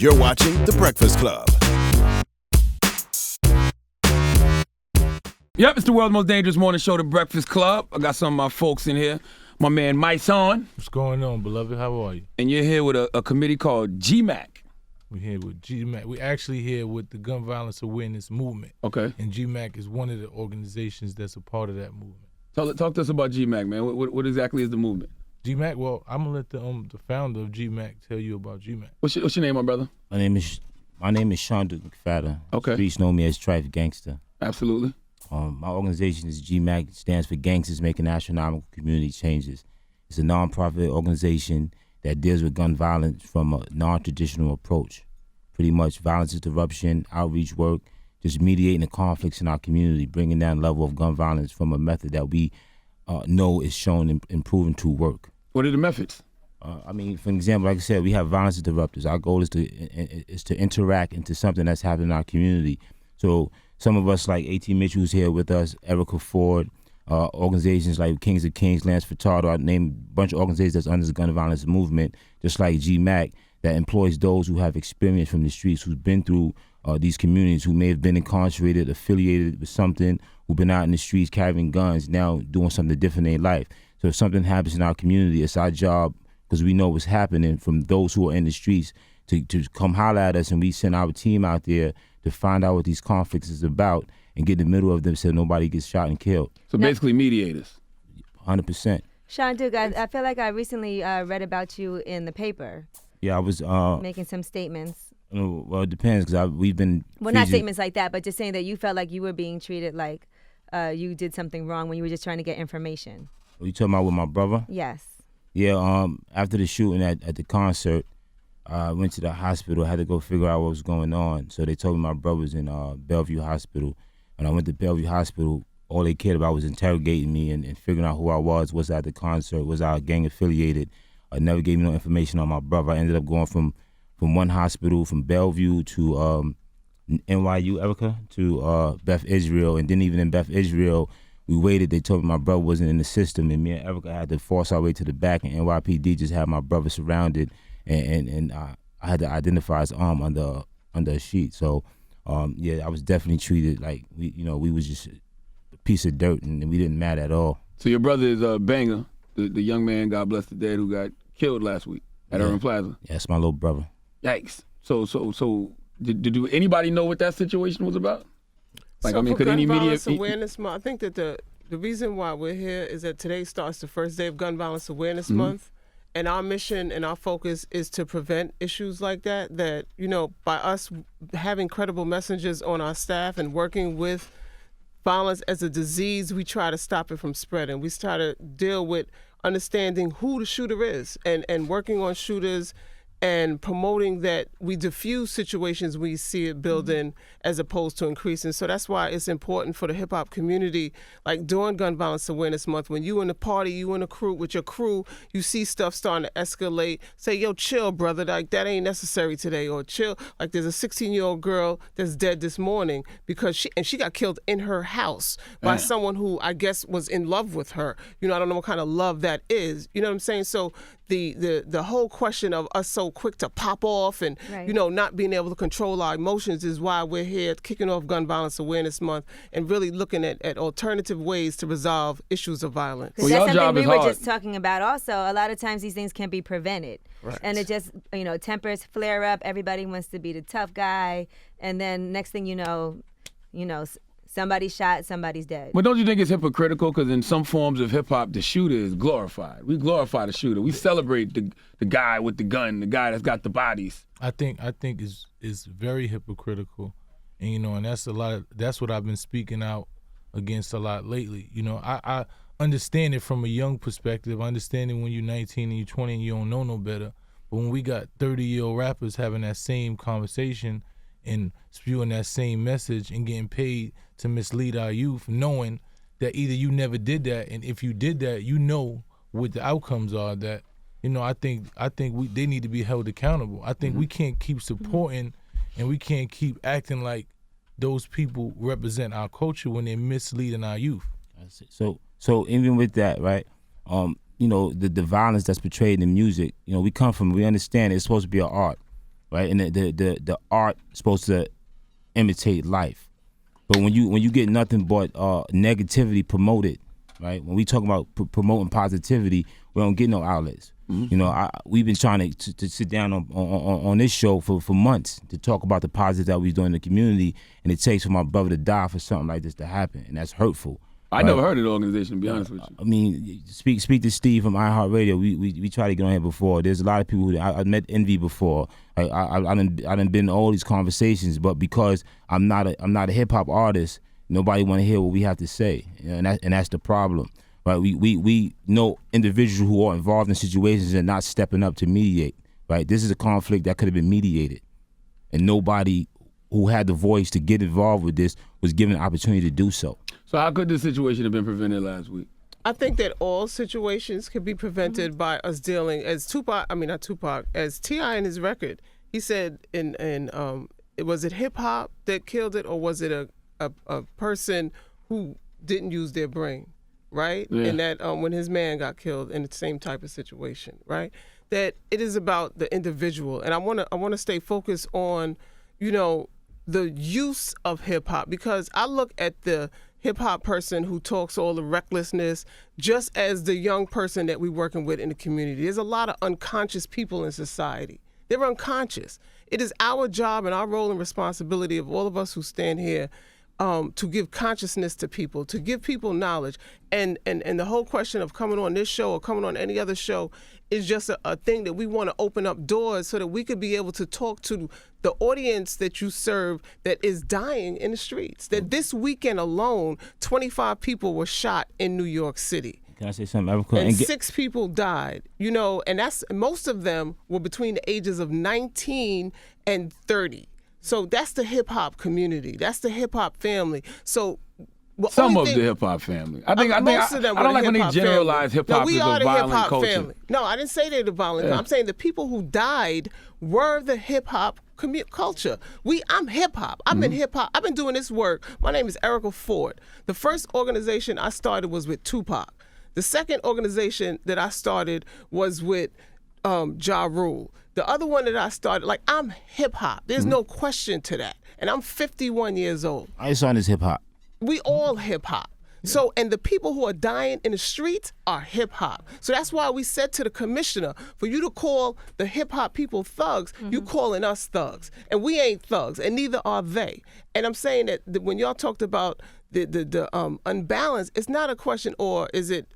You're watching The Breakfast Club. Yep, it's the world's most dangerous morning show, The Breakfast Club. I got some of my folks in here. My man Mysonne. What's going on, beloved? How are you? And you're here with a committee called GMAC. We're here with GMAC. We're actually here with the Gun Violence Awareness Movement. Okay. And GMAC is one of the organizations that's a part of that movement. Talk to us about GMAC, man. What exactly is the movement? GMAC, well, I'm going to let the founder of GMAC tell you about GMAC. What's your name, my brother? My name is Shanduke McPhatter. Okay. Streets know me as Trife Gangster. Absolutely. My organization is GMAC. It stands for Gangsters Making Astronomical Community Changes. It's a nonprofit organization that deals with gun violence from a non-traditional approach. Pretty much violence interruption, outreach work, just mediating the conflicts in our community, bringing down the level of gun violence from a method that we know is shown and proven to work. What are the methods? For example, like I said, we have violence interrupters. Our goal is to interact into something that's happening in our community. So some of us, like A.T. Mitchell's here with us, Erica Ford, organizations like Kings of Kings, Lance Furtado, I named a bunch of organizations that's under the gun violence movement, just like GMAC, that employs those who have experience from the streets, who's been through these communities, who may have been incarcerated, affiliated with something, who've been out in the streets carrying guns, now doing something different in their life. So if something happens in our community, it's our job, because we know what's happening, from those who are in the streets to come holler at us, and we send our team out there to find out what these conflicts is about and get in the middle of them so nobody gets shot and killed. So basically mediators. 100%. Shanduke, I feel like I recently read about you in the paper. Yeah, I was making some statements. Well, it depends, because we've been... Well, not statements like that, but just saying that you felt like you were being treated like you did something wrong when you were just trying to get information. Are you talking about with my brother? Yes. Yeah, after the shooting at the concert, I went to the hospital. I had to go figure out what was going on. So they told me my brother was in Bellevue Hospital. When I went to Bellevue Hospital, all they cared about was interrogating me and figuring out who I was I at the concert, was I gang affiliated. I never gave me no information on my brother. I ended up going from one hospital, from Bellevue to NYU, Erica, to Beth Israel. And then even in Beth Israel, we waited. They told me my brother wasn't in the system, and me and Erica had to force our way to the back, and NYPD just had my brother surrounded, and I had to identify his arm under a sheet. So, I was definitely treated like we was just a piece of dirt, and we didn't matter at all. So your brother is Banger, the young man, God bless the dead, who got killed last week at Urban Plaza. Yeah, that's my little brother. Yikes. So did anybody know what that situation was about? Like, so could any Gun media... Violence Awareness Month, I think that the reason why we're here is that today starts the first day of Gun Violence Awareness Month, and our mission and our focus is to prevent issues like that, by us having credible messengers on our staff and working with violence as a disease, we try to stop it from spreading. We try to deal with understanding who the shooter is and working on shooters and promoting that we diffuse situations we see it building as opposed to increasing. So that's why it's important for the hip-hop community, like during Gun Violence Awareness Month, when you in a party, you in a crew, with your crew, you see stuff starting to escalate, say, yo, chill, brother, like that ain't necessary today, or chill. Like there's a 16-year-old girl that's dead this morning because she got killed in her house by someone who I guess was in love with her. I don't know what kind of love that is. You know what I'm saying? So the whole question of us so quick to pop off and, not being able to control our emotions is why we're here kicking off Gun Violence Awareness Month and really looking at alternative ways to resolve issues of violence. Well, that's something we were just talking about also. A lot of times these things can be prevented. Right. And it just, tempers flare up. Everybody wants to be the tough guy. And then next thing you know, somebody's shot, somebody's dead. But don't you think it's hypocritical? Because in some forms of hip-hop, the shooter is glorified. We glorify the shooter. We celebrate the guy with the gun, the guy that's got the bodies. I think is very hypocritical. And, and that's what I've been speaking out against a lot lately. I understand it from a young perspective. I understand it when you're 19 and you're 20 and you don't know no better. But when we got 30-year-old rappers having that same conversation and spewing that same message and getting paid to mislead our youth, knowing that either you never did that, and if you did that, what the outcomes are, that, I think they need to be held accountable. I think we can't keep supporting and we can't keep acting like those people represent our culture when they're misleading our youth. So even with that, right, the violence that's portrayed in music, we understand it's supposed to be an art. right? And the art is supposed to imitate life. But when you get nothing but negativity promoted, right? When we talk about promoting positivity, we don't get no outlets. You know, we've been trying to sit down on this show for months to talk about the positive that we're doing in the community, and it takes for my brother to die for something like this to happen, and that's hurtful. I never heard of the organization, to be honest with you. I mean, speak to Steve from iHeartRadio. We tried to get on here before. There's a lot of people I met Envy before. I done been in all these conversations, but because I'm not a hip hop artist, nobody want to hear what we have to say, and that's the problem. Right? We know individuals who are involved in situations and not stepping up to mediate. Right? This is a conflict that could have been mediated, and nobody who had the voice to get involved with this was given an opportunity to do so. So how could this situation have been prevented last week? I think that all situations could be prevented by us dealing, as as T.I. in his record, he said was it hip hop that killed it, or was it a person who didn't use their brain? Right? Yeah. And that when his man got killed in the same type of situation, right? That it is about the individual. And I wanna stay focused on, you know, the use of hip hop, because I look at the hip hop person who talks all the recklessness just as the young person that we're working with in the community. There's a lot of unconscious people in society. They're unconscious. It is our job and our role and responsibility of all of us who stand here to give consciousness to people, to give people knowledge. And the whole question of coming on this show or coming on any other show is just a thing that we want to open up doors so that we could be able to talk to the audience that you serve that is dying in the streets. That this weekend alone, 25 people were shot in New York City. Can I say something? And 6 people died, you know, and most of them were between the ages of 19 and 30. So that's the hip hop community. That's the hip hop family. So some of the hip hop family. I don't like when they generalize hip hop as a violent culture. Family. No, I didn't say they're the violent. Yeah. I'm saying the people who died were the hip hop culture. I'm hip hop. I've been hip hop. I've been doing this work. My name is Erica Ford. The first organization I started was with Tupac. The second organization that I started was with Ja Rule. The other one that I started, I'm hip hop. There's no question to that. And I'm 51 years old. I saw this hip hop. We all hip hop. So, and the people who are dying in the streets are hip hop. So that's why we said to the commissioner, for you to call the hip hop people thugs, you calling us thugs. And we ain't thugs, and neither are they. And I'm saying that when y'all talked about the unbalance, it's not a question, or is it,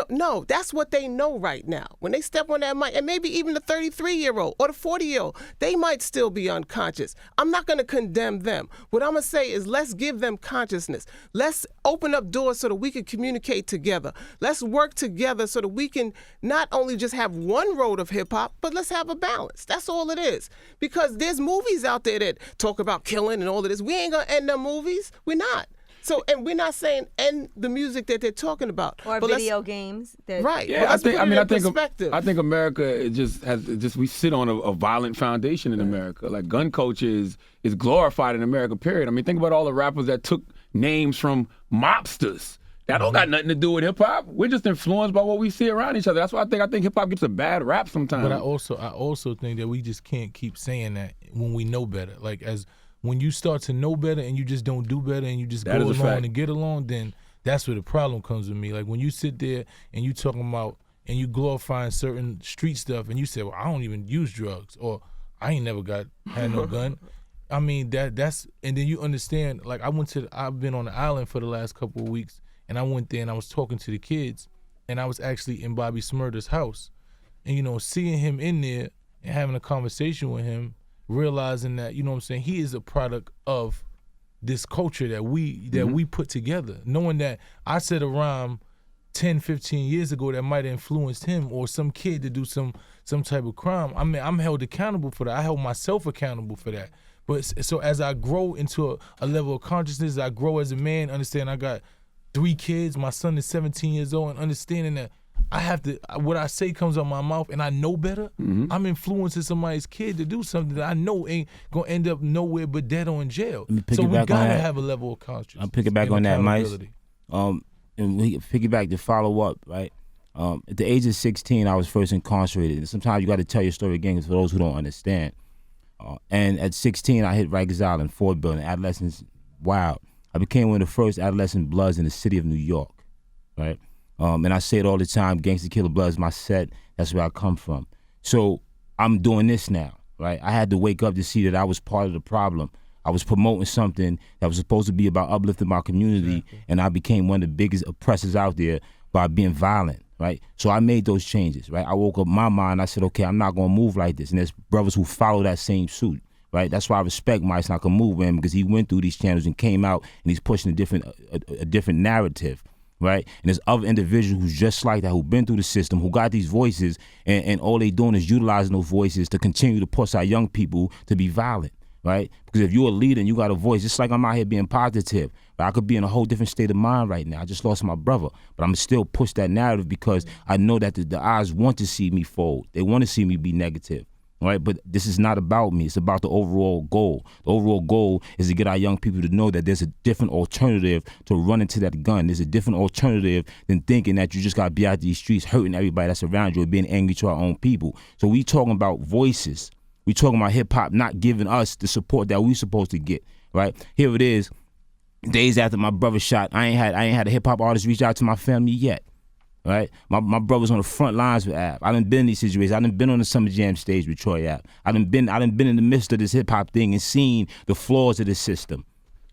no, that's what they know right now. When they step on that mic, and maybe even the 33-year-old or the 40-year-old, they might still be unconscious. I'm not going to condemn them. What I'm going to say is let's give them consciousness. Let's open up doors so that we can communicate together. Let's work together so that we can not only just have one road of hip-hop, but let's have a balance. That's all it is. Because there's movies out there that talk about killing and all of this. We ain't going to end them movies. We're not. So, and we're not saying end the music that they're talking about, or video games. Right. Yeah, I think America we sit on a violent foundation in America. Like gun culture is glorified in America. Period. I mean, think about all the rappers that took names from mobsters. That don't got nothing to do with hip hop. We're just influenced by what we see around each other. That's why I think hip hop gets a bad rap sometimes. But I also think that we just can't keep saying that when we know better. When you start to know better and you just don't do better and you just go along and get along, then that's where the problem comes with me. Like when you sit there and you talking about and you glorifying certain street stuff and you say, well, I don't even use drugs, or I ain't never had no gun. I mean, that's, and then you understand, like I've been on the island for the last couple of weeks, and I went there and I was talking to the kids, and I was actually in Bobby Smurder's house. And, seeing him in there and having a conversation with him, realizing that, he is a product of this culture that we put together. Knowing that I said a rhyme 10, 15 years ago that might have influenced him or some kid to do some type of crime. I mean, I'm held accountable for that. I held myself accountable for that. But so as I grow into a level of consciousness, I grow as a man, understand I got 3 kids, my son is 17 years old, and understanding that I have to, what I say comes out my mouth and I know better. I'm influencing somebody's kid to do something that I know ain't going to end up nowhere but dead or in jail. So we got to have a level of consciousness. I'll pick it back on that, Mice. And we piggyback to follow up, right? At the age of 16, I was first incarcerated. And sometimes you got to tell your story again for those who don't understand. And at 16, I hit Rikers Island, Ford building, adolescence, wild. I became one of the first adolescent bloods in the city of New York, right? And I say it all the time, Gangsta Killer Bloods, my set, that's where I come from. So I'm doing this now, right? I had to wake up to see that I was part of the problem. I was promoting something that was supposed to be about uplifting my community, and I became one of the biggest oppressors out there by being violent, right? So I made those changes, right? I woke up my mind, I said, okay, I'm not gonna move like this. And there's brothers who follow that same suit, right? That's why I respect Mysonne. I can move with him because he went through these channels and came out and he's pushing a different narrative, right? And there's other individuals who's just like that, who've been through the system, who got these voices, and all they doing is utilizing those voices to continue to push our young people to be violent, right? Because if you're a leader and you got a voice, just like I'm out here being positive, but I could be in a whole different state of mind right now. I just lost my brother, but I'm still push that narrative because I know that the eyes want to see me fold. They want to see me be negative. Right, but this is not about me. It's about the overall goal. The overall goal is to get our young people to know that there's a different alternative to running to that gun. There's a different alternative than thinking that you just got to be out these streets hurting everybody that's around you and being angry to our own people. So we talking about voices. We talking about hip-hop not giving us the support that we supposed to get, right? Here it is, days after my brother shot, I ain't had a hip-hop artist reach out to my family yet. Right, my brother's on the front lines with Av. I done been in these situations. I done been on the Summer Jam stage with Troy Ave. I done been in the midst of this hip hop thing and seen the flaws of this system.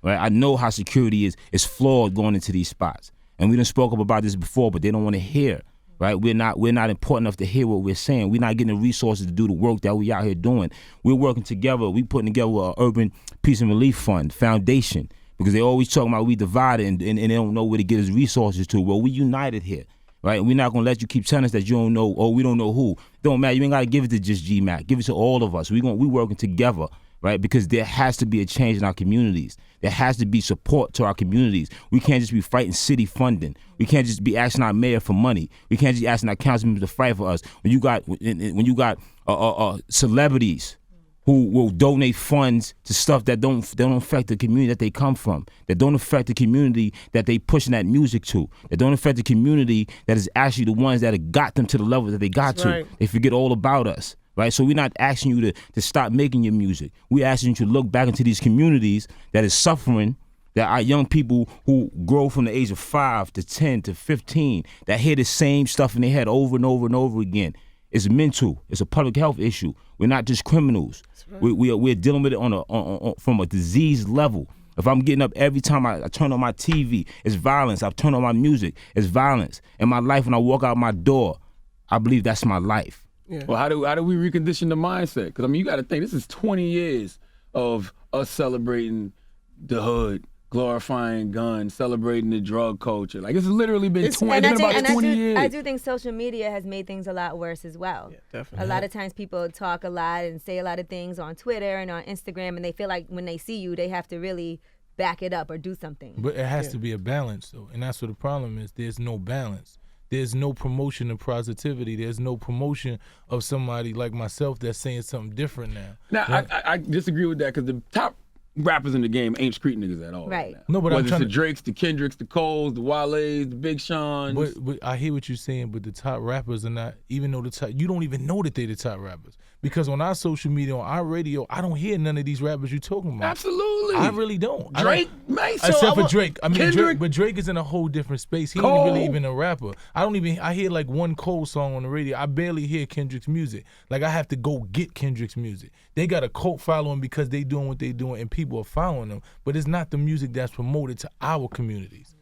Right, I know how security is flawed going into these spots. And we done spoke up about this before, but they don't want to hear. Right, we're not important enough to hear what we're saying. We're not getting the resources to do the work that we out here doing. We're working together. We putting together an urban peace and relief fund foundation because they always talking about we divided and they don't know where to get his resources to. Well, we united here. Right, we're not gonna let you keep telling us that you don't know, or we don't know who. Don't matter. You ain't gotta give it to just GMAC. Give it to all of us. We working together, right? Because there has to be a change in our communities. There has to be support to our communities. We can't just be fighting city funding. We can't just be asking our mayor for money. We can't just be asking our councilmen to fight for us. When you got celebrities who will donate funds to stuff that don't affect the community that they come from, that don't affect the community that they pushing that music to, that don't affect the community that is actually the ones that have got them to the level that they got to. They forget all about us, right? So we're not asking you to stop making your music. We're asking you to look back into these communities that is suffering, that our young people who grow from the age of 5 to 10 to 15, that hear the same stuff in their head over and over and over again. It's mental. It's a public health issue. We're not just criminals. Right. We're dealing with it from a disease level. If I'm getting up every time I turn on my TV, it's violence. I turn on my music, it's violence. In my life, when I walk out my door, I believe that's my life. Yeah. Well, how do we recondition the mindset? Because I mean, you got to think this is 20 years of us celebrating the hood, glorifying guns, celebrating the drug culture. Like, it's literally been 20 years. I do think social media has made things a lot worse as well. Yeah, definitely. A lot of times people talk a lot and say a lot of things on Twitter and on Instagram, and they feel like when they see you, they have to really back it up or do something. But it has to be a balance, though, and that's what the problem is. There's no balance. There's no promotion of positivity. There's no promotion of somebody like myself that's saying something different now. Now, I disagree with that because the top rappers in the game ain't street niggas at all. Right. No, but whether it's the Drakes, the Kendricks, the Coles, the Wale's, the Big Sean's. But I hear what you're saying, but the top rappers are not, even though you don't even know that they're the top rappers. Because on our social media, on our radio, I don't hear none of these rappers you're talking about. Absolutely. I really don't. Drake, Mysonne. Except for Drake. I mean, Drake is in a whole different space. He ain't really even a rapper. I hear like one Cole song on the radio. I barely hear Kendrick's music. Like, I have to go get Kendrick's music. They got a cult following because they doing what they doing and people are following them. But it's not the music that's promoted to our communities.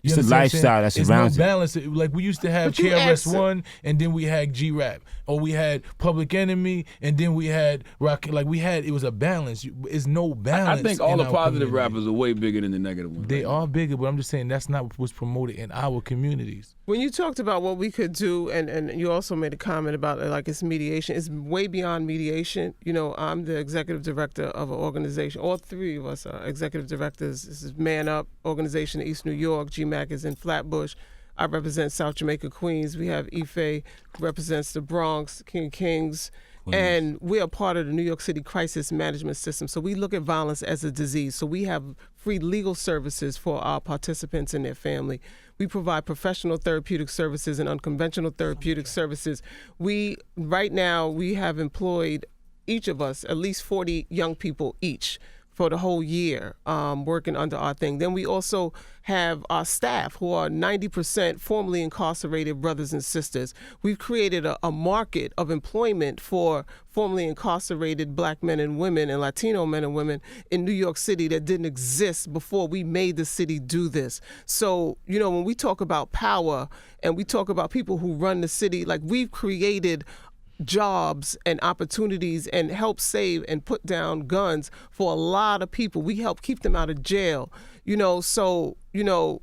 It's the lifestyle that's around it. It's no balance. Like, we used to have KRS-One, and then we had G-Rap, or we had Public Enemy, and then we had Rock. Like, it was a balance. It's no balance. I think all the positive rappers are way bigger than the negative ones. They are bigger, but I'm just saying that's not what's promoted in our communities. When you talked about what we could do, and you also made a comment about like it's mediation, it's way beyond mediation. You know, I'm the executive director of an organization. All three of us are executive directors. This is Man Up organization in East New York. GMAC is in Flatbush. I represent South Jamaica, Queens. We have Ife, who represents the Bronx, King Kings. And we are part of the New York City crisis management system. So we look at violence as a disease. So we have free legal services for our participants and their family. We provide professional therapeutic services and unconventional therapeutic services. Right now, we have employed each of us at least 40 young people each for the whole year working under our thing. Then we also have our staff who are 90% formerly incarcerated brothers and sisters. We've created a market of employment for formerly incarcerated black men and women and Latino men and women in New York City that didn't exist before we made the city do this. So, you know, when we talk about power and we talk about people who run the city, like we've created jobs and opportunities and help save and put down guns for a lot of people. We help keep them out of jail, you know, so, you know,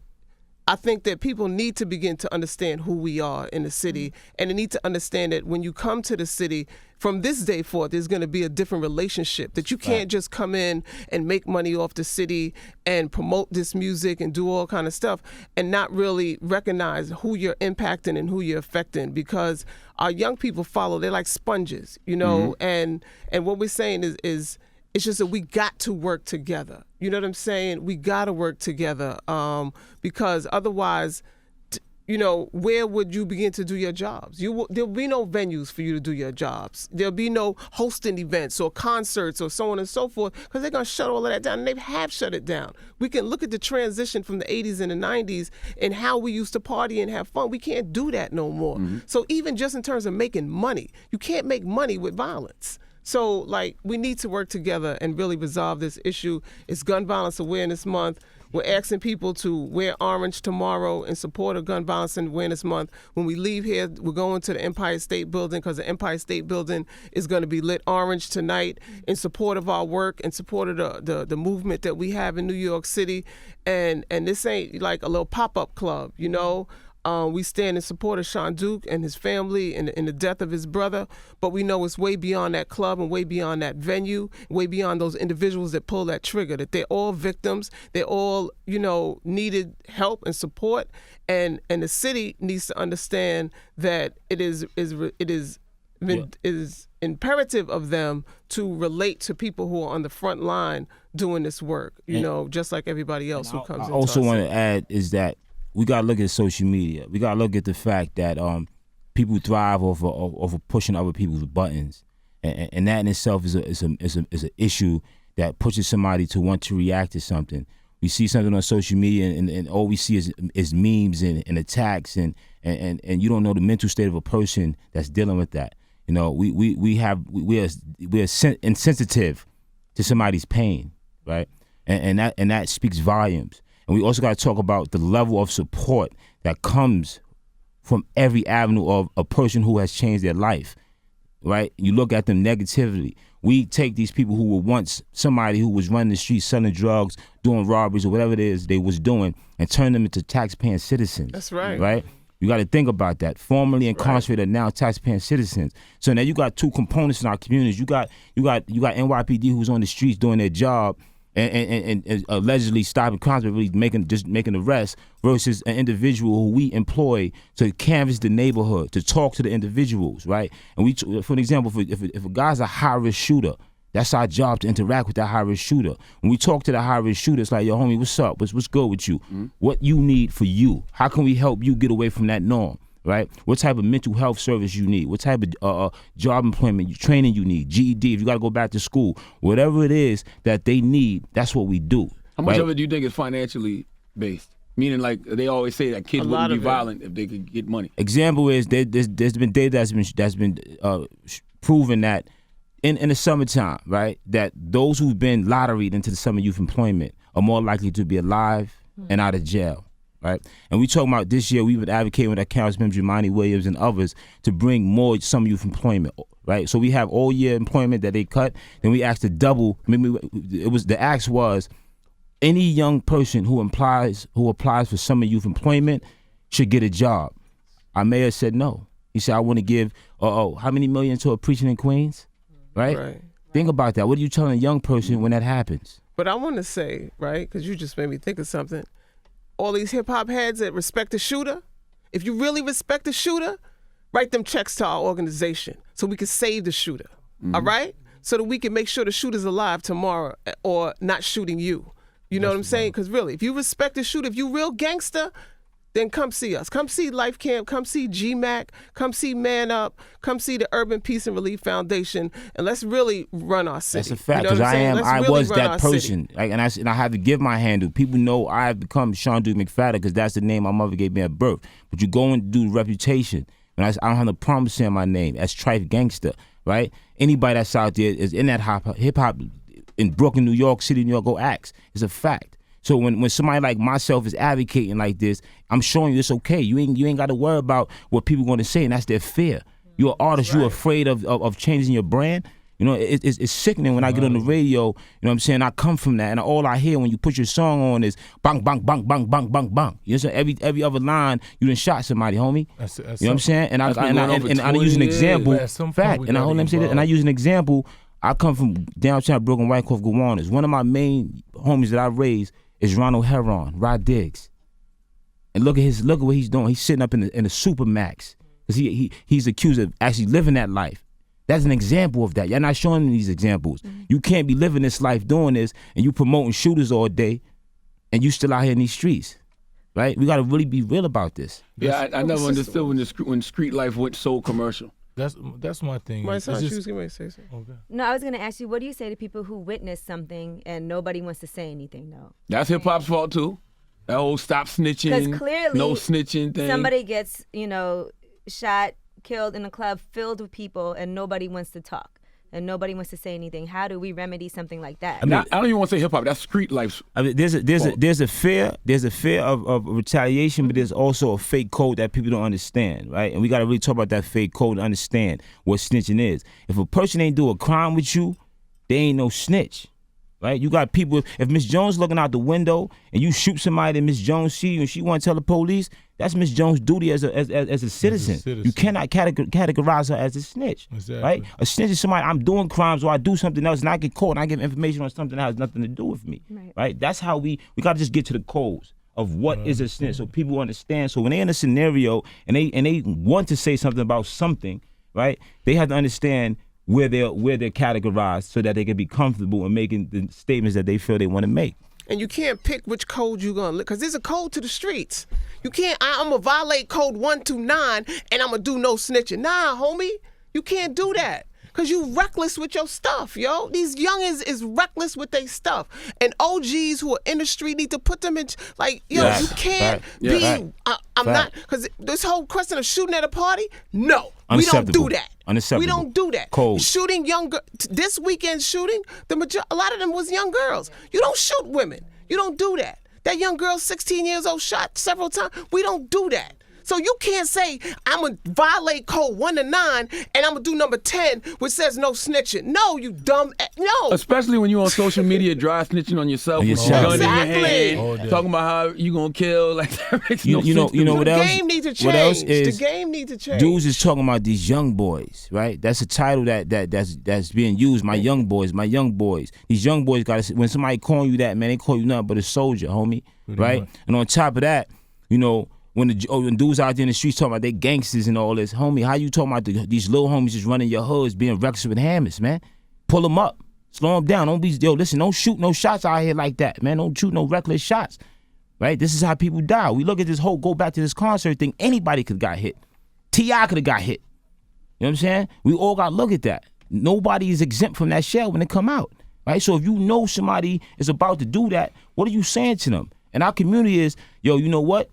I think that people need to begin to understand who we are in the city, and they need to understand that when you come to the city, from this day forth, there's going to be a different relationship, that you can't just come in and make money off the city and promote this music and do all kind of stuff and not really recognize who you're impacting and who you're affecting, because our young people follow, they're like sponges, you know, and what we're saying is it's just that we got to work together. You know what I'm saying? We got to work together because otherwise, you know, where would you begin to do your jobs? There'll be no venues for you to do your jobs. There'll be no hosting events or concerts or so on and so forth, because they're going to shut all of that down, and they have shut it down. We can look at the transition from the 80s and the 90s and how we used to party and have fun. We can't do that no more. So even just in terms of making money, you can't make money with violence. So, like, we need to work together and really resolve this issue. It's Gun Violence Awareness Month. We're asking people to wear orange tomorrow in support of Gun Violence Awareness Month. When we leave here, we're going to the Empire State Building, because the Empire State Building is going to be lit orange tonight in support of our work, in support of the movement that we have in New York City. And this ain't like a little pop-up club, you know. We stand in support of Shanduke and his family and the death of his brother, but we know it's way beyond that club and way beyond that venue, way beyond those individuals that pull that trigger, that they're all victims, they're all, you know, needed help and support, and the city needs to understand that it is imperative of them to relate to people who are on the front line doing this work, you know, just like everybody else who comes in. I also want to add is that we got to look at social media. We got to look at the fact that people thrive off of pushing other people's buttons, and that in itself is an issue that pushes somebody to want to react to something. We see something on social media, and all we see is memes and attacks, and you don't know the mental state of a person that's dealing with that. You know, we are insensitive to somebody's pain, right? And that speaks volumes. And we also got to talk about the level of support that comes from every avenue of a person who has changed their life, right? You look at them negatively. We take these people who were once somebody who was running the streets, selling drugs, doing robberies, or whatever it is they was doing, and turn them into taxpaying citizens. That's right. Right? You got to think about that. Formerly incarcerated, now taxpaying citizens. So now you got two components in our communities. You got NYPD who's on the streets doing their job, and allegedly stopping crimes, but really making arrests, versus an individual who we employ to canvass the neighborhood, to talk to the individuals, right? And for an example, if a guy's a high-risk shooter, that's our job, to interact with that high-risk shooter. When we talk to the high-risk shooter, it's like, yo, homie, what's up? What's good with you? What you need for you? How can we help you get away from that norm? Right? What type of mental health service you need? What type of job employment, training you need? GED, if you got to go back to school. Whatever it is that they need, that's what we do. How much of it do you think is financially based? Meaning, like, they always say that kids wouldn't be violent if they could get money. Example is, there's been data that's been proven that in the summertime, right, that those who've been lotteried into the summer youth employment are more likely to be alive and out of jail. Right, and we talking about this year. We've been advocating with our councilman Jemani Williams and others to bring more summer youth employment. Right, so we have all year employment that they cut. Then we asked to double. The ask was any young person who applies for summer youth employment should get a job. Our mayor said no. He said, I want to give how many million to a preaching in Queens? Right. Think about that. What are you telling a young person when that happens? But I want to say, right, because you just made me think of something. All these hip-hop heads that respect the shooter, if you really respect the shooter, write them checks to our organization so we can save the shooter, all right? So that we can make sure the shooter's alive tomorrow or not shooting you. You know what I'm saying? Because really, if you respect the shooter, if you real gangster, then come see us. Come see Life Camp. Come see GMAC. Come see Man Up. Come see the Urban Peace and Relief Foundation, and let's really run our city. That's a fact, You know because I really was run that our person, city. like, and I have to give my handle. People know I have become Shanduke McPhatter because that's the name my mother gave me at birth. But you go and do reputation, and I don't have no problem saying my name. That's Trife Gangster, right? Anybody that's out there is in that hip hop in Brooklyn, New York City, New York, go ask. It's a fact. So when somebody like myself is advocating like this, I'm showing you it's okay. You ain't got to worry about what people going to say, and that's their fear. You're an artist. You're afraid of changing your brand. You know, it's sickening when I get on the radio. You know what I'm saying? I come from that, and all I hear when you put your song on is bang, bang, bang, bang, bang, bang, bang. You know, every other line you done shot somebody, homie. That's you know what I'm saying? And I use an 20 example. years. At some point, Fact. we And I gotta hold them say that. And I use an example. I come from downtown Brooklyn, Wyckoff, Gowanus. One of my main homies that I raised is Ronald Heron, Rod Diggs. And look at what he's doing. He's sitting up in the Supermax because he's accused of actually living that life. That's an example of that. You're not showing me these examples. You can't be living this life doing this and you promoting shooters all day and you still out here in these streets, right? We got to really be real about this. Yeah, I never understood when street life went so commercial. That's my thing. My son, It's she was getting ready to say something. Okay. No, I was going to ask you, what do you say to people who witness something and nobody wants to say anything, though? That's hip hop's fault too. That whole stop snitching, Because clearly no snitching thing. somebody gets, shot, killed in a club filled with people and nobody wants to talk and nobody wants to say anything. How do we remedy something like that? I don't even want to say hip hop. That's street life. I mean, there's a fear of retaliation, but there's also a fake code that people don't understand, right? And we got to really talk about that fake code and understand what snitching is. If a person ain't do a crime with you, they ain't no snitch, right? You got people. If Miss Jones looking out the window and you shoot somebody and Miss Jones see you and she want to tell the police, that's Miss Jones' duty as a citizen. You cannot categorize her as a snitch, right? A snitch is somebody, I'm doing crimes or I do something else and I get caught and I give information on something that has nothing to do with me, right? That's how we got to just get to the codes of what is a snitch so people understand. So when they're in a scenario and they want to say something about something, right? They have to understand where they're categorized so that they can be comfortable in making the statements that they feel they want to make. And you can't pick which code you're going to live, because there's a code to the streets. You can't, I'm going to violate code 129 and I'm going to do no snitching. Nah, homie, you can't do that. Because you reckless with your stuff, yo. These youngins is reckless with their stuff. And OGs who are in the street need to put them in, like, yo, you can't be, I'm not, because this whole question of shooting at a party, no, we don't do that. Unacceptable. We don't do that. Cold. Shooting this weekend shooting, a lot of them was young girls. You don't shoot women. You don't do that. That young girl, 16 years old, shot several times. We don't do that. So you can't say, I'm going to violate code 1 to 9 and I'm going to do number 10, which says no snitching. No, you dumb, no. Especially when you're on social media, dry snitching on yourself with a gun in your hand, talking about how you going to kill. Like, that makes no sense. You know what else? The game needs to change. What else is, the game needs to change. Dudes is talking about these young boys, right? That's a title that's being used. My young boys. These young boys got to, when somebody calling you that, man, they call you nothing but a soldier, homie, right? And on top of that, when dudes out there in the streets talking about they gangsters and all this, homie, how you talking about these little homies just running your hoods, being reckless with hammers, man? Pull them up, slow them down. Listen, don't shoot no shots out here like that, man. Don't shoot no reckless shots, right? This is how people die. We look at this go back to this concert thing. Anybody could have got hit. T.I. could have got hit. You know what I'm saying? We all got to look at that. Nobody is exempt from that shell when they come out, right? So if you know somebody is about to do that, what are you saying to them? And our community is, yo, you know what?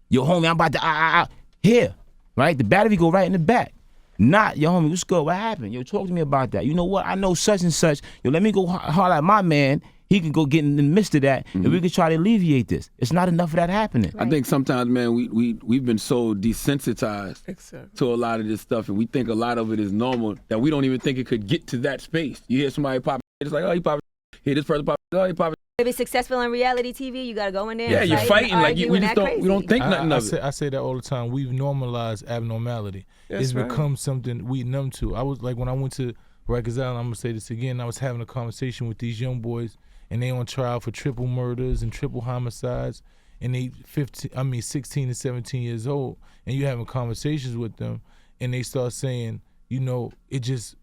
Yo, homie, I'm about to, here, right? The battery go right in the back. Not, yo, homie, what's good? What happened? Yo, talk to me about that. You know what? I know such and such. Yo, let me go holler at my man. He can go get in the midst of that, and we can try to alleviate this. It's not enough of that happening. I think sometimes, man, we've been so desensitized to a lot of this stuff, and we think a lot of it is normal that we don't even think it could get to that space. You hear somebody pop, it's like, oh, he popping. Hear this person pop, oh, he popping. To be successful on reality TV, you got to go in there. Yeah, you're fighting like we don't think nothing of it. I say that all the time. We've normalized abnormality. It's become something we numb to. I was like, when I went to Rikers Island, I'm gonna say this again. I was having a conversation with these young boys, and they on trial for triple murders and triple homicides, and they 16 and 17 years old, and you having conversations with them, and they start saying, it just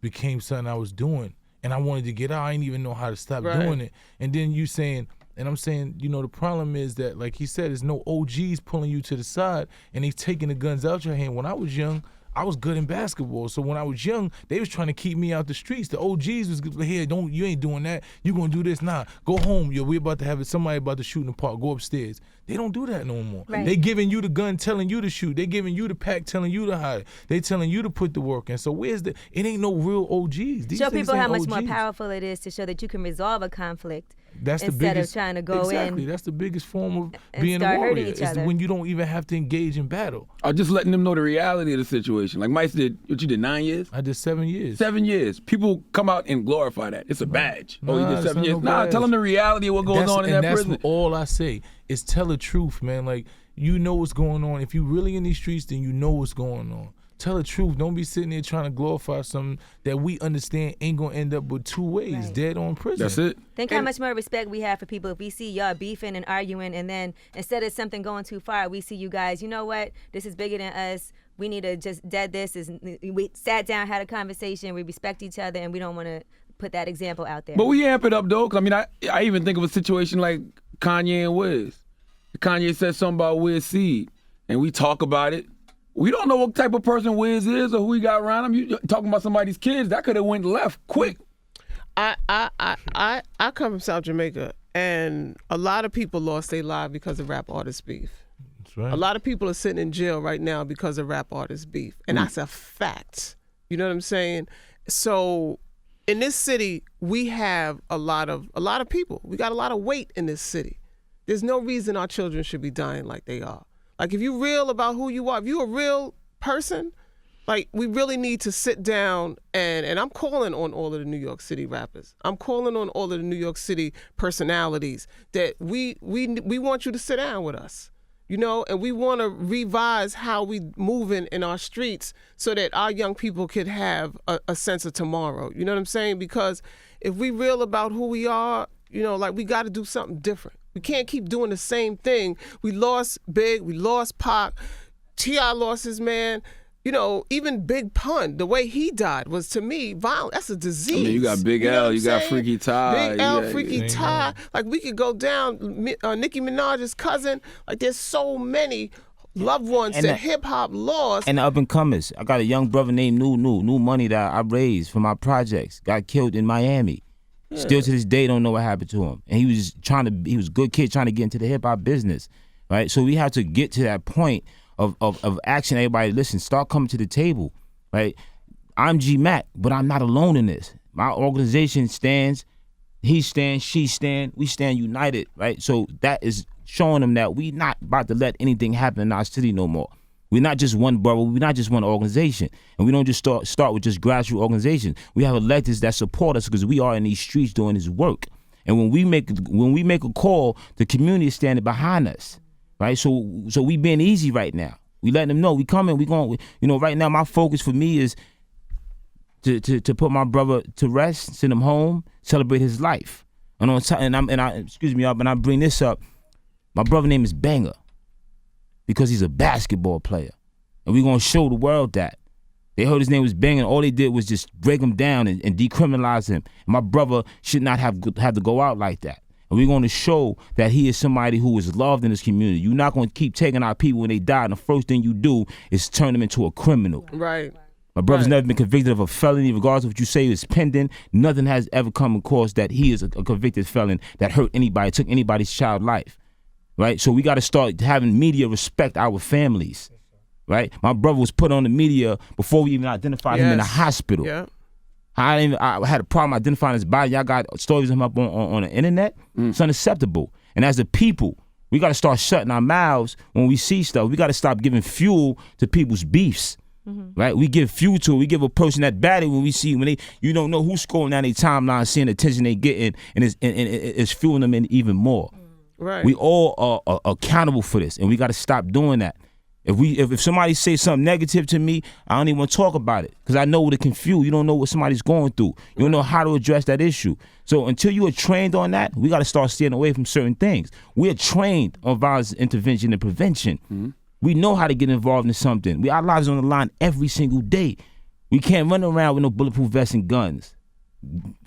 became something I was doing. And I wanted to get out. I didn't even know how to stop doing it. And then you saying, And I'm saying, you know, the problem is that, like he said, there's no OGs pulling you to the side and they taking the guns out your hand. When I was young, I was good in basketball. So when I was young, they was trying to keep me out the streets. The OGs was here, you ain't doing that. You gonna do this. Nah, go home. We about to have it. Somebody about to shoot in the park. Go upstairs. They don't do that no more. Right. They giving you the gun, telling you to shoot. They giving you the pack, telling you to hide. They telling you to put the work in. So it ain't no real OGs. These show things people how ain't much more OGs. powerful it is to show that you can resolve a conflict. That's instead the biggest, of trying to go exactly. in That's the biggest form of and being a start hurting warrior. each It's other. when you don't even have to engage in battle. Or just letting them know the reality of the situation. Like Mike did, what you did, 9 years? I did 7 years. 7 years. People come out and glorify that. It's a badge. Nah, Oh, you did it's 7 not years. no Nah, badge. tell them the reality of what goes on in that prison. That's all I say is tell the truth, man. Like, you know what's going on. If you really in these streets, then you know what's going on. Tell the truth. Don't be sitting there trying to glorify something that we understand ain't gonna end up with 2 ways, Right. dead on prison. That's it. Think how much more respect we have for people if we see y'all beefing and arguing, and then instead of something going too far, we see you guys, you know what, this is bigger than us. We need to just dead this. We sat down, had a conversation, we respect each other, and we don't want to put that example out there. But we amp it up, though. 'Cause I mean, I even think of a situation like Kanye and Wiz. Kanye said something about Wiz Seed, and we talk about it. We don't know what type of person Wiz is or who he got around him. You talking about somebody's kids, that could have went left quick. I come from South Jamaica, and a lot of people lost their lives because of rap artist beef. That's right. A lot of people are sitting in jail right now because of rap artist beef, and that's a fact. You know what I'm saying? So, in this city, we have a lot of people. We got a lot of weight in this city. There's no reason our children should be dying like they are. Like, if you're real about who you are, if you're a real person, like, we really need to sit down and I'm calling on all of the New York City rappers. I'm calling on all of the New York City personalities that we want you to sit down with us, you know, and we want to revise how we moving in our streets so that our young people could have a sense of tomorrow. You know what I'm saying? Because if we real about who we are, you know, like, we got to do something different. We can't keep doing the same thing. We lost Big, we lost Pac, T.I. lost his man. You know, even Big Pun, the way he died was, to me, violent. That's a disease. I mean, you got Big know L, what I'm you got saying? Freaky Ty. Big L, yeah, Freaky yeah. Ty. Like, we could go down, Nicki Minaj's cousin. Like, there's so many loved ones And that the- hip-hop lost. And the up and comers. I got a young brother named New Money that I raised for my projects. Got killed in Miami. Still to this day don't know what happened to him. And he was a good kid trying to get into the hip hop business. Right? So we have to get to that point of action. Everybody listen, start coming to the table. Right? I'm G Mac, but I'm not alone in this. My organization stands, he stands, she stands, we stand united, right? So that is showing them that we not about to let anything happen in our city no more. We're not just one borough. We're not just one organization. And we don't just start with just grassroots organizations. We have electeds that support us because we are in these streets doing this work. And when we make a call, the community is standing behind us, right? So we being easy right now. We letting them know we coming. We going. You know, right now my focus for me is to put my brother to rest, send him home, celebrate his life. And excuse me, but I bring this up. My brother name is Banger. Because he's a basketball player. And we're going to show the world that. They heard his name was Bang, and all they did was just break him down and decriminalize him. And my brother should not have to go out like that. And we're going to show that he is somebody who is loved in this community. You're not going to keep taking our people when they die, and the first thing you do is turn them into a criminal. Right. My brother's never been convicted of a felony, regardless of what you say is pending. Nothing has ever come across that he is a convicted felon that hurt anybody, took anybody's child life. Right? So we got to start having media respect our families. Right? My brother was put on the media before we even identified him in the hospital. Yeah. I had a problem identifying his body. Y'all got stories of him up on the internet. It's unacceptable. And as a people, we got to start shutting our mouths when we see stuff. We got to stop giving fuel to people's beefs. Right? We give fuel to it. We give a person that battery when you don't know who's scrolling down their timeline, seeing the attention they getting, and it's fueling them in even more. Right. We all are accountable for this, and we got to stop doing that. If somebody say something negative to me, I don't even want to talk about it because I know what it can fuel. You don't know what somebody's going through. You don't know how to address that issue. So until you are trained on that, we got to start staying away from certain things. We are trained on violence intervention and prevention. Mm-hmm. We know how to get involved in something. Our lives are on the line every single day. We can't run around with no bulletproof vests and guns.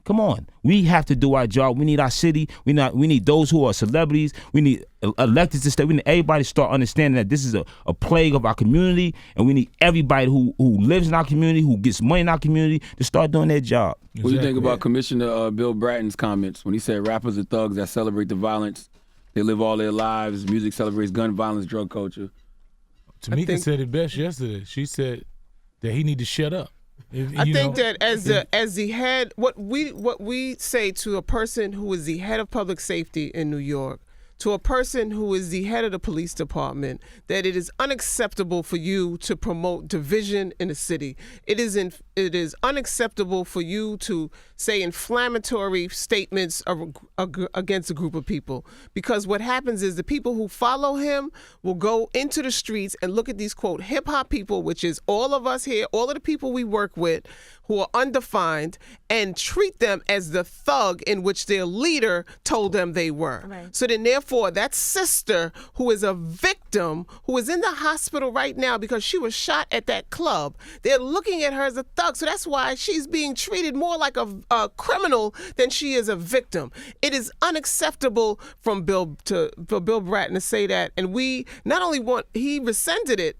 Come on, we have to do our job. We need our city. We need those who are celebrities. We need electeds to stay. We need everybody to start understanding that this is a plague of our community, and we need everybody who lives in our community, who gets money in our community, to start doing their job. Exactly. What do you think about Commissioner Bill Bratton's comments when he said rappers are thugs that celebrate the violence? They live all their lives. Music celebrates gun violence, drug culture. Tamika said it best yesterday. She said that he need to shut up. I think that as the head, what we say to a person who is the head of public safety in New York, to a person who is the head of the police department, that it is unacceptable for you to promote division in the city. It is unacceptable for you to say inflammatory statements against a group of people, because what happens is the people who follow him will go into the streets and look at these, quote, hip hop people, which is all of us here, all of the people we work with, who are undefined, and treat them as the thug in which their leader told them they were. Right. So then therefore that sister, who is a victim, who is in the hospital right now because she was shot at that club, they're looking at her as a thug. So that's why she's being treated more like a criminal than she is a victim. It is unacceptable for Bill Bratton to say that. And we not only he rescinded it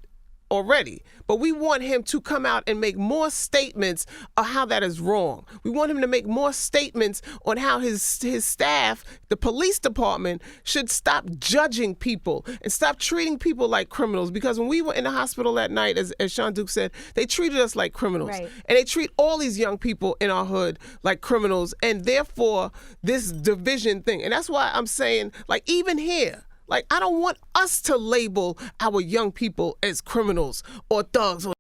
already, but we want him to come out and make more statements of how that is wrong. We want him to make more statements on how his staff, the police department, should stop judging people and stop treating people like criminals. Because when we were in the hospital that night, as Shanduke said, they treated us like criminals. Right. And they treat all these young people in our hood like criminals. And therefore, this division thing. And that's why I'm saying, like, even here, like, I don't want us to label our young people as criminals or thugs or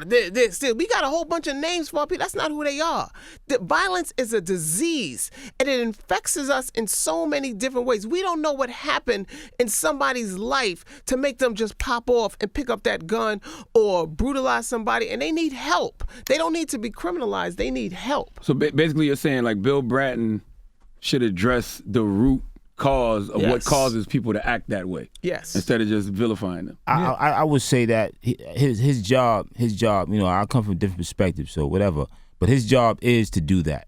this. We got a whole bunch of names for our people. That's not who they are. The violence is a disease, and it infects us in so many different ways. We don't know what happened in somebody's life to make them just pop off and pick up that gun or brutalize somebody, and they need help. They don't need to be criminalized. They need help. So basically you're saying, like, Bill Bratton should address the root cause of what causes people to act that way. Yes. Instead of just vilifying them. I would say that his job, you know, I come from different perspectives, so whatever. But his job is to do that.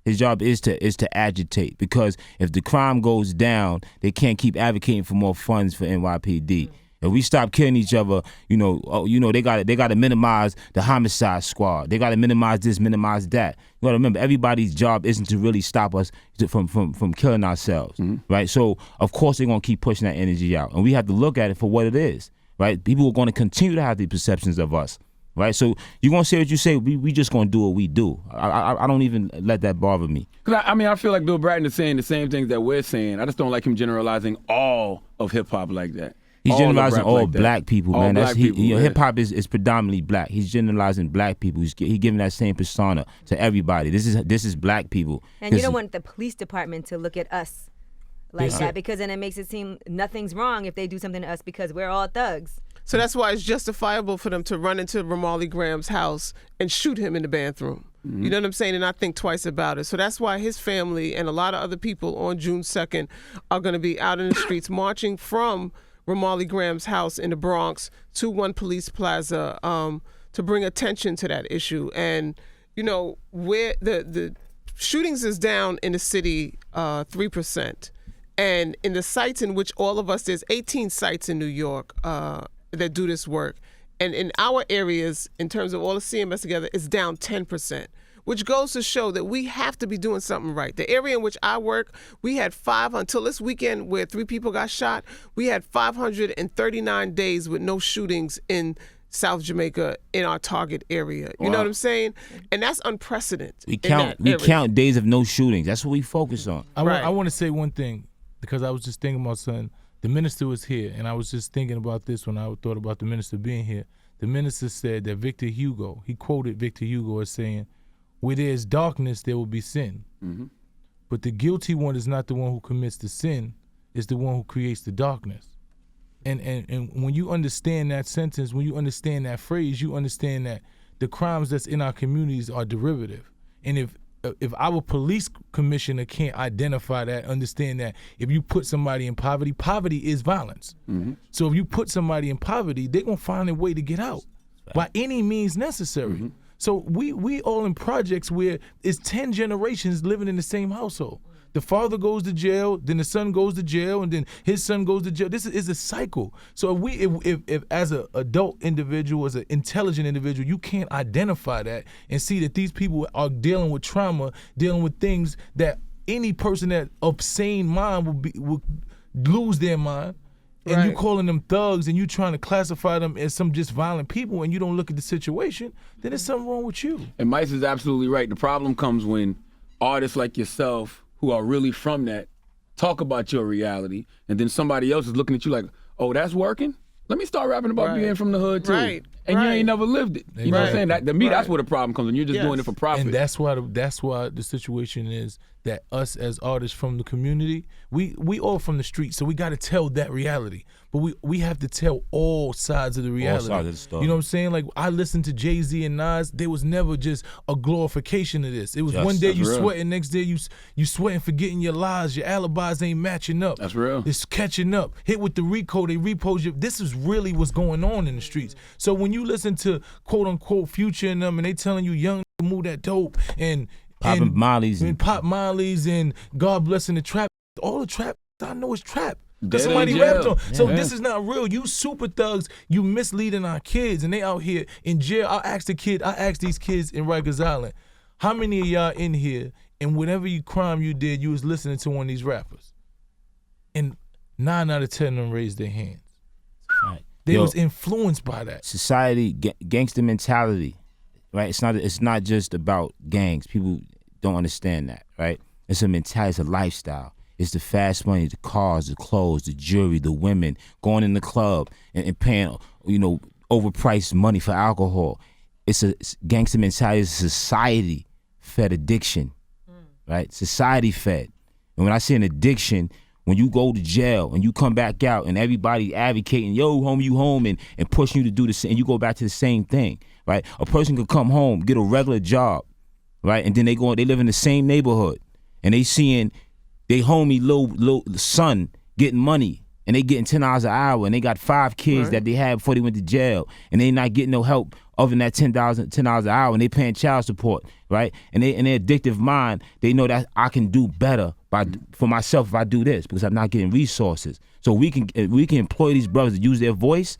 His job is to agitate, because if the crime goes down, they can't keep advocating for more funds for NYPD. If we stop killing each other, they got to minimize the homicide squad. They got to minimize this, minimize that. You got to remember, everybody's job isn't to really stop us from killing ourselves, right? So of course they're gonna keep pushing that energy out, and we have to look at it for what it is, right? People are going to continue to have these perceptions of us, right? So you're gonna say what you say. We just gonna do what we do. I don't even let that bother me. Cause I feel like Bill Bratton is saying the same things that we're saying. I just don't like him generalizing all of hip hop like that. He's generalizing all black people, man. Hip hop is predominantly black. He's generalizing black people. He's giving that same persona to everybody. This is black people. And you don't want the police department to look at us like that, because then it makes it seem nothing's wrong if they do something to us because we're all thugs. So that's why it's justifiable for them to run into Ramarley Graham's house and shoot him in the bathroom. You know what I'm saying? And not think twice about it. So that's why his family and a lot of other people on June 2nd are going to be out in the streets marching from Ramarley Graham's house in the Bronx to One Police Plaza to bring attention to that issue. And, you know, where the shootings is down in the city 3%. And in the sites in which all of us, there's 18 sites in New York that do this work. And in our areas, in terms of all the CMS together, it's down 10%. Which goes to show that we have to be doing something right. The area in which I work, we had until this weekend where 3 people got shot, we had 539 days with no shootings in South Jamaica in our target area. You know what I'm saying? And that's unprecedented. We count days of no shootings. That's what we focus on. I want to say one thing, because I was just thinking about something. The minister was here, and I was just thinking about this when I thought about the minister being here. The minister said that Victor Hugo, he quoted Victor Hugo as saying, "Where there is darkness, there will be sin. But the guilty one is not the one who commits the sin, it's the one who creates the darkness." And when you understand that sentence, when you understand that phrase, you understand that the crimes that's in our communities are derivative. And if our police commissioner can't identify that, understand that if you put somebody in poverty, poverty is violence. So if you put somebody in poverty, they're going to find a way to get out by any means necessary. So we all in projects where it's 10 generations living in the same household. The father goes to jail, then the son goes to jail, and then his son goes to jail. This is a cycle. So if as an adult individual, as an intelligent individual, you can't identify that and see that these people are dealing with trauma, dealing with things that any person that of sane mind would lose their mind. And you calling them thugs and you trying to classify them as some just violent people and you don't look at the situation, then there's something wrong with you. And Mice is absolutely right. The problem comes when artists like yourself who are really from that talk about your reality, and then somebody else is looking at you like, oh, that's working? Let me start rapping about being from the hood too. And you ain't never lived it. You know what I'm saying? That, to me, that's where the problem comes when you're just doing it for profit. And that's why the situation is that us as artists from the community, we all from the street, so we got to tell that reality. But we have to tell all sides of the reality. All sides of the story. You know what I'm saying? Like, I listened to Jay-Z and Nas. There was never just a glorification of this. It was one day you sweating, next day you sweating, forgetting your lies. Your alibis ain't matching up. That's real. It's catching up. Hit with the RICO, they repose you. This is really what's going on in the streets. So when you listen to quote unquote Future and them, and they telling you young move that dope and popping Molly's and pop Molly's and God blessing the trap. All the trap I know is trap. Because Dead somebody in jail. rapped on. So this is not real. You super thugs, you misleading our kids, and they out here in jail. I asked these kids in Rikers Island, how many of y'all in here, and whatever crime you did, you was listening to one of these rappers? And 9 out of 10 of them raised their hands. Right. They was influenced by that. Society, gangster mentality, right? It's not just about gangs. People don't understand that, right? It's a mentality, it's a lifestyle. It's the fast money, the cars, the clothes, the jewelry, the women, going in the club and paying, overpriced money for alcohol. It's gangster mentality. It's a society-fed addiction, right? Society-fed. And when I say an addiction, when you go to jail and you come back out and everybody advocating, yo, homie, you home, and pushing you to do the same, and you go back to the same thing, right? A person could come home, get a regular job, right? And then they live in the same neighborhood, and they seeing they homie little son getting money, and they getting $10 an hour, and they got 5 kids that they had before they went to jail, and they not getting no help other than that $10 an hour, and they paying child support, right? And they in their addictive mind, they know that I can do better for myself if I do this, because I'm not getting resources. So we can employ these brothers to use their voice,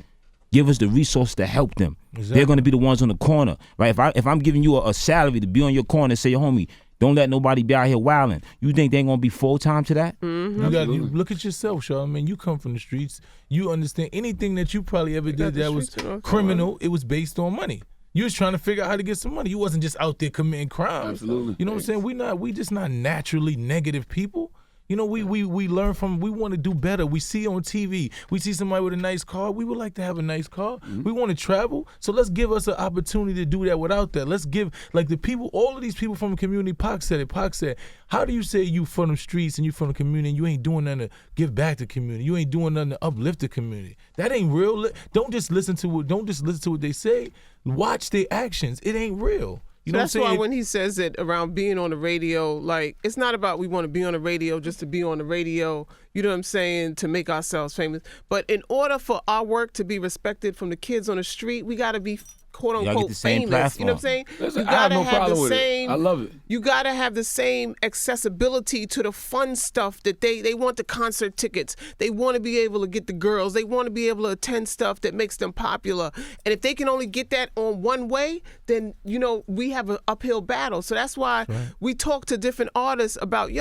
give us the resources to help them. Exactly. They're gonna be the ones on the corner, right? If I'm giving you a salary to be on your corner and say, homie, don't let nobody be out here wilding. You think they ain't gonna be full time to that? Mm-hmm. You look at yourself, Charlamagne. You come from the streets. You understand anything that you probably ever did that was criminal. It was based on money. You was trying to figure out how to get some money. You wasn't just out there committing crimes. Absolutely. You know what I'm saying? We just not naturally negative people. You know, we learn from, we want to do better. We see on TV, we see somebody with a nice car. We would like to have a nice car. Mm-hmm. We want to travel. So let's give us an opportunity to do that without that. Let's give, like the people, all of these people from the community, Pac said, how do you say you from the streets and you from the community and you ain't doing nothing to give back to the community? You ain't doing nothing to uplift the community. That ain't real. Don't just listen to what they say. Watch their actions. It ain't real. You know that's why when he says it around being on the radio, like, it's not about we want to be on the radio just to be on the radio, you know what I'm saying, to make ourselves famous. But in order for our work to be respected from the kids on the street, we got to be quote unquote famous. Platform. You know what I'm saying? Listen, you gotta have the same. I love it. You gotta have the same accessibility to the fun stuff that they want the concert tickets. They want to be able to get the girls. They want to be able to attend stuff that makes them popular. And if they can only get that on one way, then we have an uphill battle. So that's why we talk to different artists about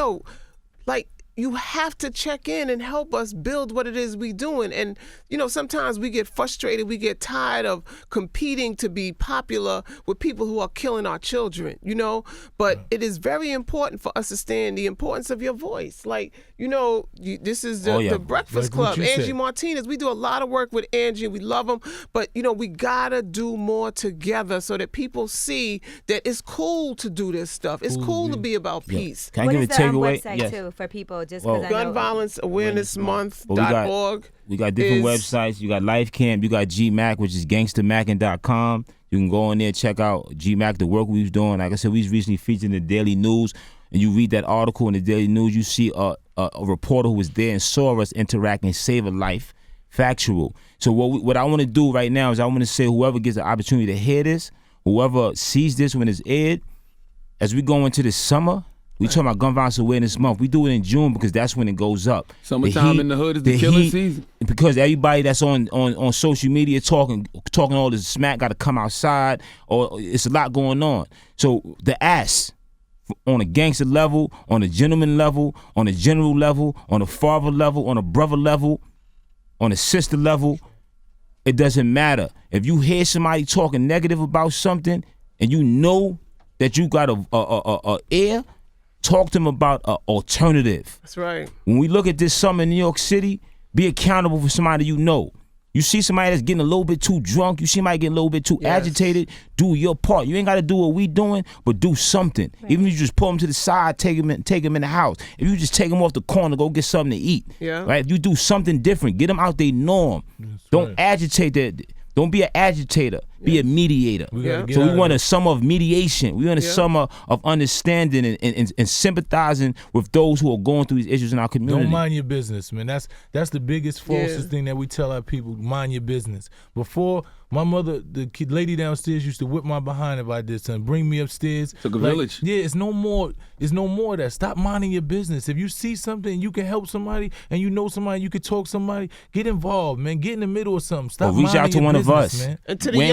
you have to check in and help us build what it is we doing. And, sometimes we get frustrated. We get tired of competing to be popular with people who are killing our children, But it is very important for us to stand the importance of your voice. Like, this is the Breakfast Club. Angie Martinez, we do a lot of work with Angie. We love them. But, we got to do more together so that people see that it's cool to do this stuff. It's cool to be about peace. Can I give a takeaway? Website too for people? Just Gun Violence Awareness Month.org. We got different websites. You got Life Camp. You got GMAC, which is gangstermackin.com. You can go in there, check out GMAC, the work we was doing. Like I said, we was recently featured in the Daily News, and you read that article in the Daily News, you see a reporter who was there and saw us interact and save a life. Factual. So what I want to do right now is I want to say whoever gets the opportunity to hear this, whoever sees this when it's aired, as we go into the summer, we talking about Gun Violence Awareness Month. We do it in June because that's when it goes up. Summertime in the hood is the killing season. Because everybody that's on social media talking all this smack got to come outside, or it's a lot going on. So the ass, on a gangster level, on a gentleman level, on a general level, on a father level, on a brother level, on a sister level, it doesn't matter. If you hear somebody talking negative about something and you know that you got a ear, talk to them about an alternative. That's right. When we look at this summer in New York City, be accountable for somebody you know. You see somebody that's getting a little bit too drunk, you see somebody getting a little bit too agitated, do your part. You ain't got to do what we doing, but do something. Right. Even if you just pull them to the side, take them in the house. If you just take them off the corner, go get something to eat. Yeah. Right? If you do something different, get them out their norm. Don't agitate that. Don't be an agitator. Be a mediator. So we want a summer of mediation. We want a summer of understanding and sympathizing with those who are going through these issues in our community. Don't mind your business, man. That's the biggest, falsest thing that we tell our people. Mind your business. Before, my mother, the lady downstairs, used to whip my behind if I did something. Bring me upstairs. Took a village. Yeah, it's no more of that. Stop minding your business. If you see something, you can help somebody, and you know somebody, you can talk to somebody. Get involved, man. Get in the middle of something. Stop minding your business, man. Reach out to one of us. Man. And to the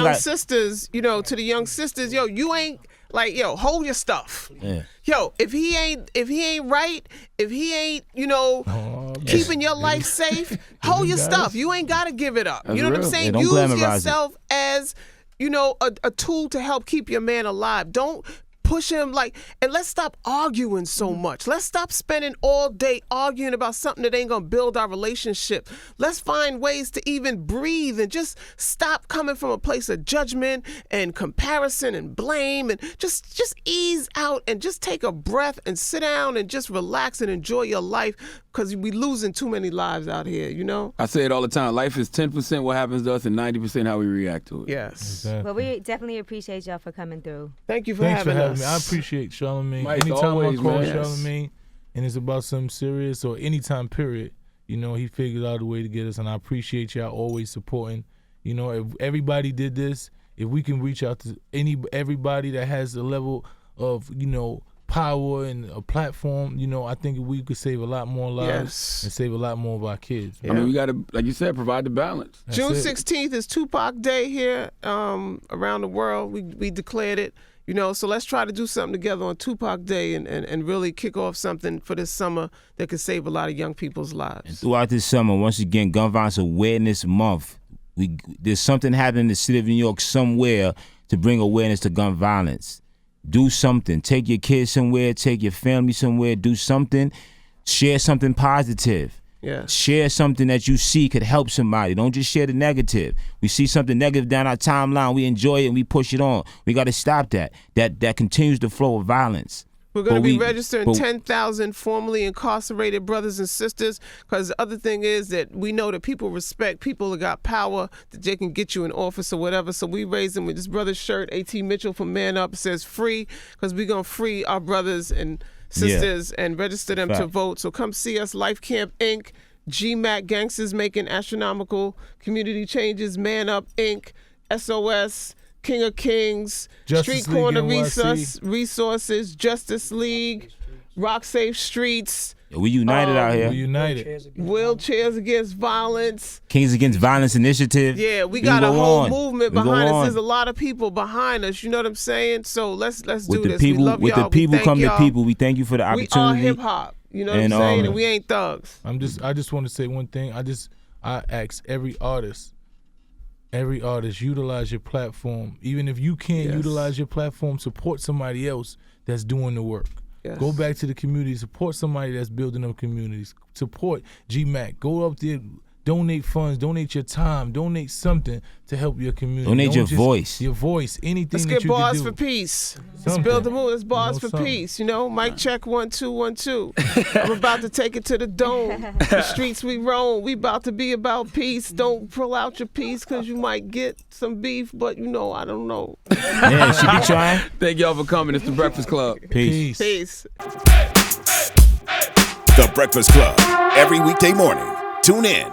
young sisters, yo, you ain't like, yo, hold your stuff. Yeah. Yo, if he ain't right, if he ain't, keeping your life safe, hold your stuff. You ain't gotta give it up. That's you know real. what I'm saying? Yeah, use yourself as, a tool to help keep your man alive. Don't push him and let's stop arguing so much. Let's stop spending all day arguing about something that ain't gonna build our relationship. Let's find ways to even breathe and just stop coming from a place of judgment and comparison and blame, and just ease out and just take a breath and sit down and just relax and enjoy your life, because we losing too many lives out here, I say it all the time. Life is 10% what happens to us and 90% how we react to it. Yes. Exactly. Well, we definitely appreciate y'all for coming through. Thank you for having us. I appreciate Charlamagne. Mike, anytime always, I call man. Charlamagne and it's about something serious, or anytime period, he figures out a way to get us, and I appreciate y'all always supporting. If everybody did this, if we can reach out to everybody that has a level of, power and a platform, I think we could save a lot more lives and save a lot more of our kids. Yeah. I mean, we got to, like you said, provide the balance. June 16th is Tupac Day here around the world. We declared it. So let's try to do something together on Tupac Day and really kick off something for this summer that could save a lot of young people's lives. And throughout this summer, once again, Gun Violence Awareness Month, there's something happening in the city of New York somewhere to bring awareness to gun violence. Do something. Take your kids somewhere, take your family somewhere, do something. Share something positive. Yeah. Share something that you see could help somebody. Don't just share the negative. We see something negative down our timeline, we enjoy it and we push it on. We got to stop that. That continues the flow of violence. We're going to be registering 10,000 formerly incarcerated brothers and sisters, because the other thing is that we know that people respect people that got power, that they can get you in office or whatever. So we raised them with this brother's shirt, A.T. Mitchell from Man Up, says free, because we're going to free our brothers and sisters and register them to vote. So come see us, Life Camp Inc., GMAC, Gangsters Making Astronomical Community Changes, Man Up Inc., SOS, King of Kings, Justice Street Corner League, Resources, Justice League, Rock Safe Streets. We united out here. We united. Wheelchairs Against Violence. Kings Against Violence Initiative. Yeah, we got a whole movement behind us. There's a lot of people behind us. You know what I'm saying? So let's do this. We love y'all. With the people come the people. We thank you for the opportunity. We are hip hop. You know what I'm saying? And we ain't thugs. I just want to say one thing. I ask every artist, utilize your platform. Even if you can't utilize your platform, support somebody else that's doing the work. Yes. Go back to the community, support somebody that's building up communities. Support GMAC. Go up there, donate funds, donate your time, donate something to help your community. Donate your voice. Your voice, anything Let's that get you bars can do. For peace. Let's build the move. Let's bars for peace. Mic check 1 2 1 2. I'm about to take it to the dome. The streets we roam. We about to be about peace. Don't pull out your piece because you might get some beef, but I don't know. Yeah, she be trying. Thank y'all for coming. It's The Breakfast Club. Peace. Peace. The Breakfast Club. Every weekday morning. Tune in